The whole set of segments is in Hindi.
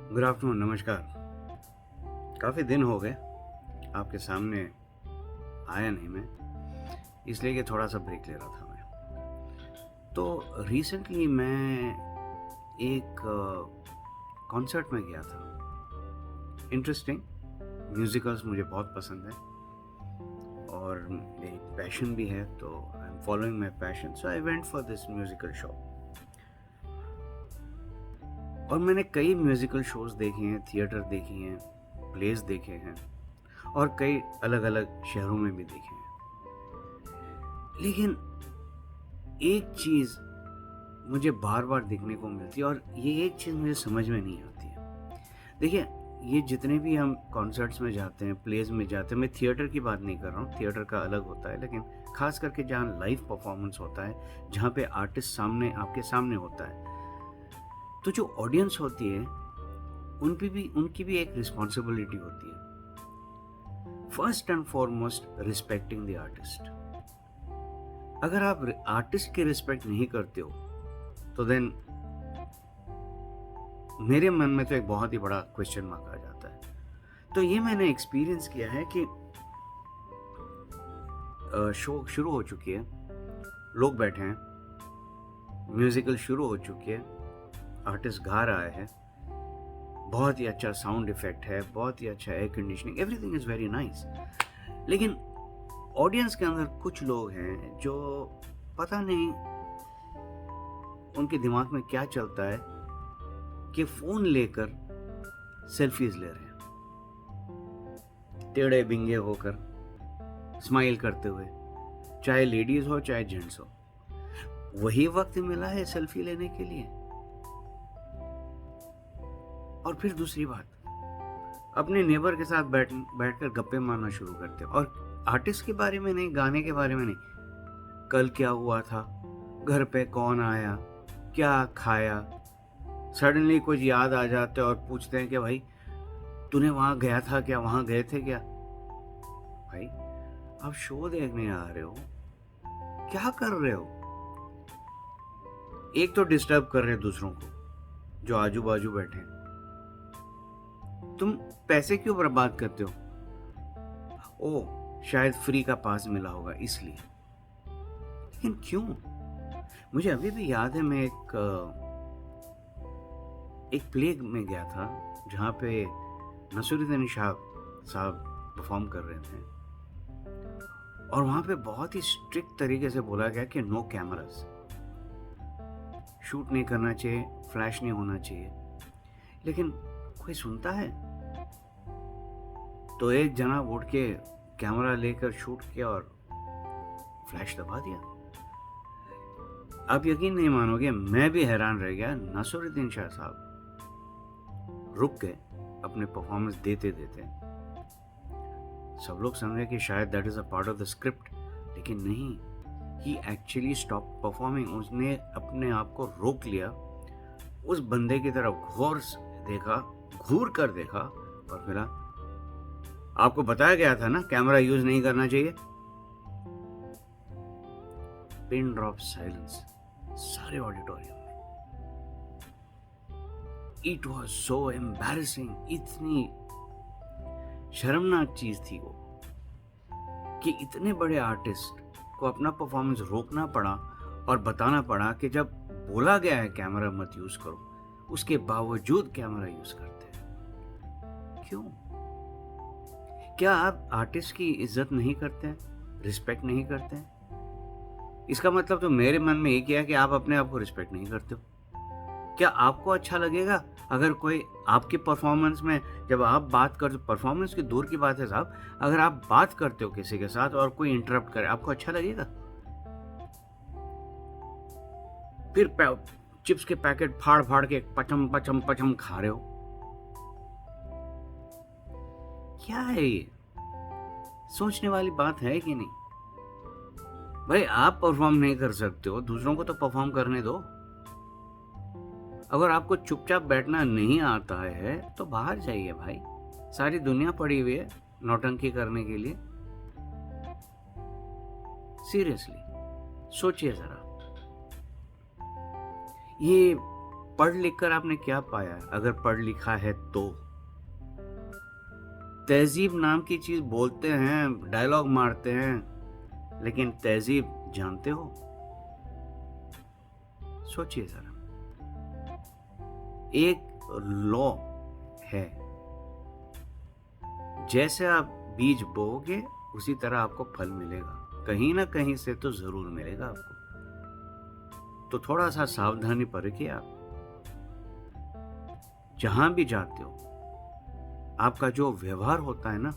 गुड आफ्टरनून, नमस्कार। काफ़ी दिन हो गए आपके सामने आया नहीं मैं, इसलिए कि थोड़ा सा ब्रेक ले रहा था मैं। तो रिसेंटली मैं एक कॉन्सर्ट में गया था। इंटरेस्टिंग, म्यूजिकल्स मुझे बहुत पसंद है और मेरी पैशन भी है, तो I am following my passion, so I went for this musical show. और मैंने कई म्यूजिकल शोज देखे हैं, थिएटर देखी हैं, प्लेस देखे हैं और कई अलग अलग शहरों में भी देखे हैं। लेकिन एक चीज़ मुझे बार बार देखने को मिलती है और ये एक चीज़ मुझे समझ में नहीं आती है। देखिए, ये जितने भी हम कॉन्सर्ट्स में जाते हैं, प्लेस में जाते हैं, मैं थिएटर की बात नहीं कर रहा हूँ, थिएटर का अलग होता है, लेकिन खास करके जहाँ लाइव परफॉर्मेंस होता है, जहाँ पे आर्टिस्ट सामने आपके सामने होता है, तो जो ऑडियंस होती है उनकी भी एक रिस्पॉन्सिबिलिटी होती है। First and foremost, respecting the artist. अगर आप आर्टिस्ट की रिस्पेक्ट नहीं करते हो तो देन मेरे मन में तो एक बहुत ही बड़ा क्वेश्चन मार्क आ जाता है। तो ये मैंने एक्सपीरियंस किया है कि शो शुरू हो चुकी है, लोग बैठे हैं, म्यूजिकल शुरू हो चुकी है, आर्टिस्ट गा रहा है, बहुत ही अच्छा साउंड इफेक्ट है, बहुत ही अच्छा air conditioning, everything is very nice. लेकिन ऑडियंस के अंदर कुछ लोग हैं जो पता नहीं उनके दिमाग में क्या चलता है कि फ़ोन लेकर सेल्फीज ले रहे हैं, टेढ़े बिंगे होकर, स्माइल करते हुए, चाहे लेडीज हो चाहे जेंट्स हो। वही वक्त मिला है सेल्फी लेने के लिए। और फिर दूसरी बात, अपने नेबर के साथ बैठकर गप्पे मारना शुरू करते हैं, और आर्टिस्ट के बारे में नहीं, गाने के बारे में नहीं, कल क्या हुआ था, घर पे कौन आया, क्या खाया, सडनली कुछ याद आ जाते और पूछते हैं कि भाई तूने वहां गया था क्या, वहां गए थे क्या। भाई, आप शो देखने आ रहे हो, क्या कर रहे हो? एक तो डिस्टर्ब कर रहे हैं दूसरों को जो आजू बाजू बैठे हैं। तुम पैसे क्यों बर्बाद करते हो? ओ, शायद फ्री का पास मिला होगा इसलिए। लेकिन क्यों? मुझे अभी भी याद है, मैं एक प्ले में गया था जहाँ पे नसीरुद्दीन शाह साहब परफॉर्म कर रहे थे, और वहाँ पे बहुत ही स्ट्रिक्ट तरीके से बोला गया कि नो कैमरास, शूट नहीं करना चाहिए, फ्लैश नहीं होना चाहिए। लेकिन कोई सुनता है? तो एक जना उठ के कैमरा लेकर शूट किया और फ्लैश दबा दिया। आप यकीन नहीं मानोगे, मैं भी हैरान रह गया। नसीरुद्दीन शाह साहब रुक गए अपने परफॉर्मेंस देते देते। सब लोग समझे कि शायद that is a part of the script, लेकिन नहीं, ही एक्चुअली स्टॉप परफॉर्मिंग। उसने अपने आप को रोक लिया, उस बंदे की तरफ घूर कर देखा और फिर आपको बताया गया था ना कैमरा यूज नहीं करना चाहिए। पिन ड्रॉप साइलेंस सारे ऑडिटोरियम में। इट वॉज सो एम्बैरेसिंग, इतनी शर्मनाक चीज थी वो कि इतने बड़े आर्टिस्ट को अपना परफॉर्मेंस रोकना पड़ा और बताना पड़ा कि जब बोला गया है कैमरा मत यूज करो, उसके बावजूद कैमरा यूज करते हैं। क्यों? क्या आप आर्टिस्ट की इज्जत नहीं करते हैं, रिस्पेक्ट नहीं करते हैं? इसका मतलब तो मेरे मन में एक ही है कि आप अपने आप को रिस्पेक्ट नहीं करते हो। क्या आपको अच्छा लगेगा अगर कोई आपके परफॉर्मेंस में, जब आप बात कर, परफॉर्मेंस की दूर की बात है साहब, अगर आप बात करते हो किसी के साथ और कोई इंटरप्ट करे, आपको अच्छा लगेगा? फिर चिप्स के पैकेट फाड़ फाड़ के पचम पचम पचम खा रहे हो। क्या है ये? सोचने वाली बात है कि नहीं? भाई, आप परफॉर्म नहीं कर सकते हो, दूसरों को तो परफॉर्म करने दो। अगर आपको चुपचाप बैठना नहीं आता है तो बाहर जाइए भाई, सारी दुनिया पड़ी हुई है नौटंकी करने के लिए। सीरियसली सोचिए जरा। ये पढ़ लिख कर आपने क्या पाया है, अगर पढ़ लिखा है तो? तहजीब नाम की चीज बोलते हैं, डायलॉग मारते हैं, लेकिन तहजीब जानते हो? सोचिए जरा। एक लॉ है, जैसे आप बीज बोओगे उसी तरह आपको फल मिलेगा, कहीं ना कहीं से तो जरूर मिलेगा आपको। तो थोड़ा सा सावधानी बरतिए। आप जहां भी जाते हो, आपका जो व्यवहार होता है ना,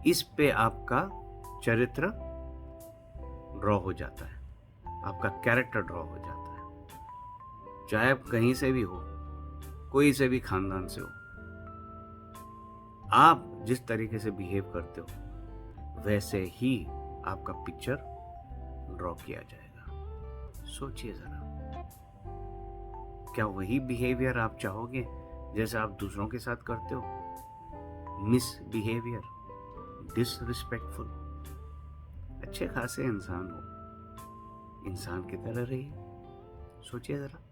इस पे आपका चरित्र ड्रॉ हो जाता है, आपका कैरेक्टर ड्रॉ हो जाता है। चाहे आप कहीं से भी हो, कोई से भी खानदान से हो, आप जिस तरीके से बिहेव करते हो वैसे ही आपका पिक्चर ड्रॉ किया जाएगा। सोचिए जरा, क्या वही बिहेवियर आप चाहोगे जैसे आप दूसरों के साथ करते हो? Misbehaviour, disrespectful. अच्छे खासे इंसान हो, इंसान की तरह रहिए। सोचिए जरा।